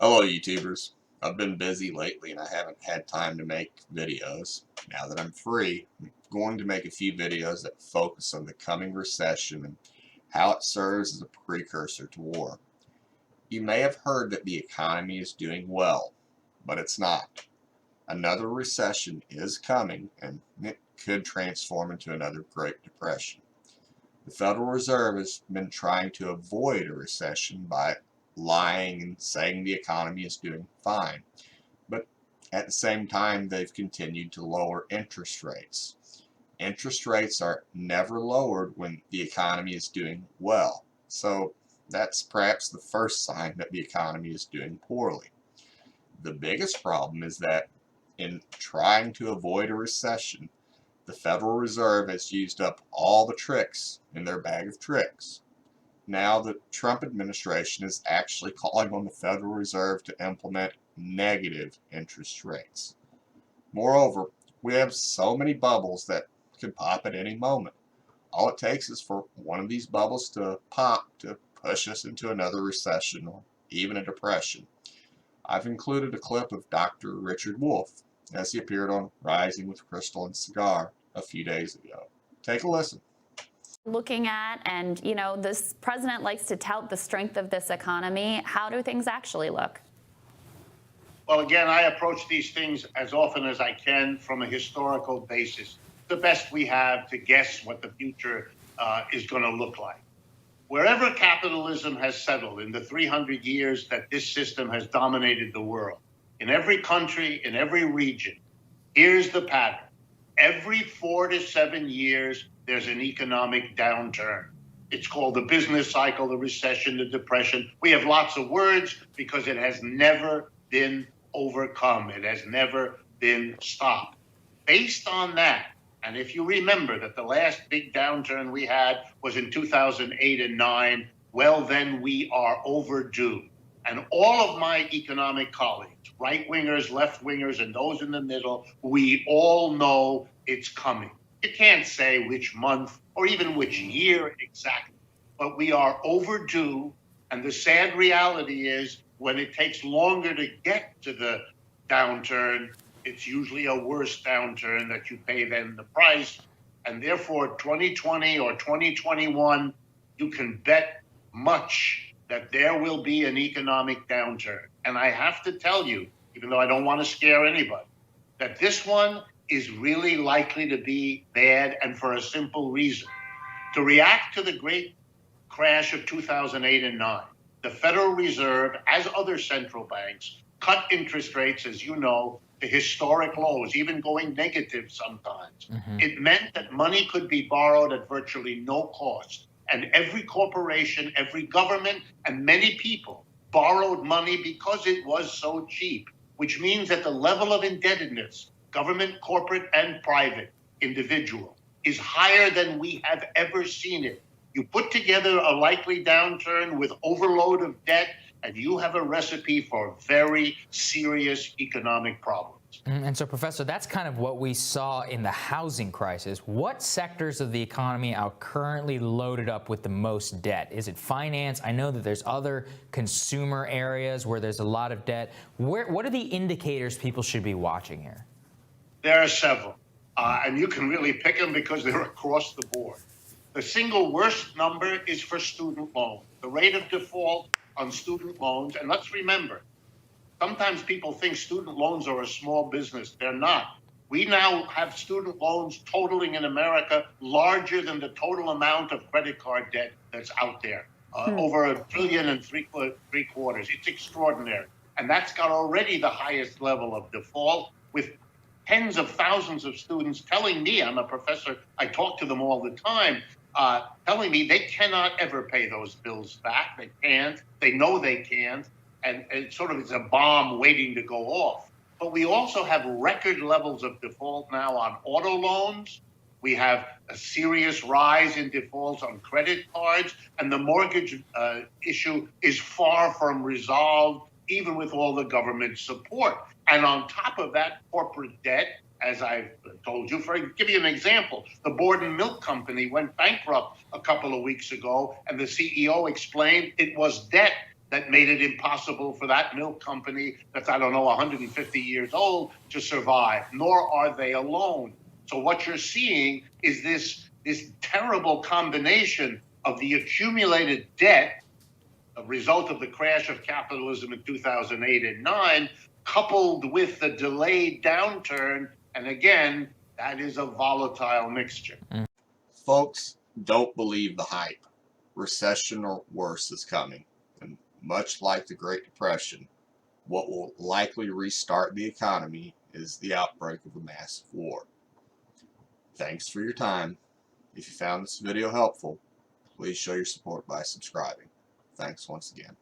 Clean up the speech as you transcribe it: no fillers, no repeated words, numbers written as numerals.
Hello, YouTubers. I've been busy lately and I haven't had time to make videos. Now that I'm free, I'm going to make a few videos that focus on the coming recession and how it serves as a precursor to war. You may have heard that the economy is doing well, but it's not. Another recession is coming and it could transform into another Great Depression. The Federal Reserve has been trying to avoid a recession by lying and saying the economy is doing fine. But at the same time, they've continued to lower interest rates. Interest rates are never lowered when the economy is doing well. So that's perhaps the first sign that the economy is doing poorly. The biggest problem is that in trying to avoid a recession, the Federal Reserve has used up all the tricks in their bag of tricks. Now the Trump administration is actually calling on the Federal Reserve to implement negative interest rates. Moreover, we have so many bubbles that could pop at any moment. All it takes is for one of these bubbles to pop to push us into another recession or even a depression. I've included a clip of Dr. Richard Wolff as he appeared on Rising with Crystal and Cigar a few days ago. Take a listen. Looking at, and this president likes to tout the strength of this economy. How do things actually look? Well, again, I approach these things as often as I can from a historical basis, the best we have to guess what the future is going to look like. Wherever capitalism has settled in the 300 years that this system has dominated the world, in every country, in every region, here's the pattern. Every 4 to 7 years, there's an economic downturn. It's called the business cycle, the recession, the depression. We have lots of words because it has never been overcome. It has never been stopped. Based on that, and if you remember that the last big downturn we had was in 2008 and 9, well, then we are overdue. And all of my economic colleagues, right-wingers, left-wingers, and those in the middle, we all know it's coming. You can't say which month or even which year exactly, but we are overdue. And the sad reality is when it takes longer to get to the downturn, it's usually a worse downturn that you pay then the price. And therefore, 2020 or 2021, you can bet much that there will be an economic downturn. And I have to tell you, even though I don't want to scare anybody, that this one is really likely to be bad, and for a simple reason. To react to the great crash of 2008 and 9, the Federal Reserve, as other central banks, cut interest rates, as you know, to historic lows, even going negative sometimes. It meant that money could be borrowed at virtually no cost. And every corporation, every government, and many people borrowed money because it was so cheap, which means that the level of indebtedness, government, corporate, and private, individual, is higher than we have ever seen it. You put together a likely downturn with overload of debt, and you have a recipe for very serious economic problems. And so, Professor, that's kind of what we saw in the housing crisis. What sectors of the economy are currently loaded up with the most debt? Is it finance? I know that there's other consumer areas where there's a lot of debt. What are the indicators people should be watching here? There are several, and you can really pick them because they're across the board. The single worst number is for student loans. The rate of default on student loans, and let's remember, sometimes people think student loans are a small business. They're not. We now have student loans totaling in America larger than the total amount of credit card debt that's out there, over $1.3 trillion. It's extraordinary. And that's got already the highest level of default, with tens of thousands of students telling me, I'm a professor, I talk to them all the time, telling me they cannot ever pay those bills back. They can't. They know they can't. And it sort of is a bomb waiting to go off. But we also have record levels of default now on auto loans. We have a serious rise in defaults on credit cards. And the mortgage issue is far from resolved, even with all the government support. And on top of that, corporate debt, as I've told you, give you an example, the Borden Milk Company went bankrupt a couple of weeks ago, and the CEO explained it was debt that made it impossible for that milk company that's, I don't know, 150 years old to survive, nor are they alone. So what you're seeing is this terrible combination of the accumulated debt, a result of the crash of capitalism in 2008 and 9, coupled with the delayed downturn. And again, that is a volatile mixture. Folks, don't believe the hype. Recession or worse is coming. And much like the Great Depression, what will likely restart the economy is the outbreak of a massive war. Thanks for your time. If you found this video helpful, please show your support by subscribing. Thanks once again.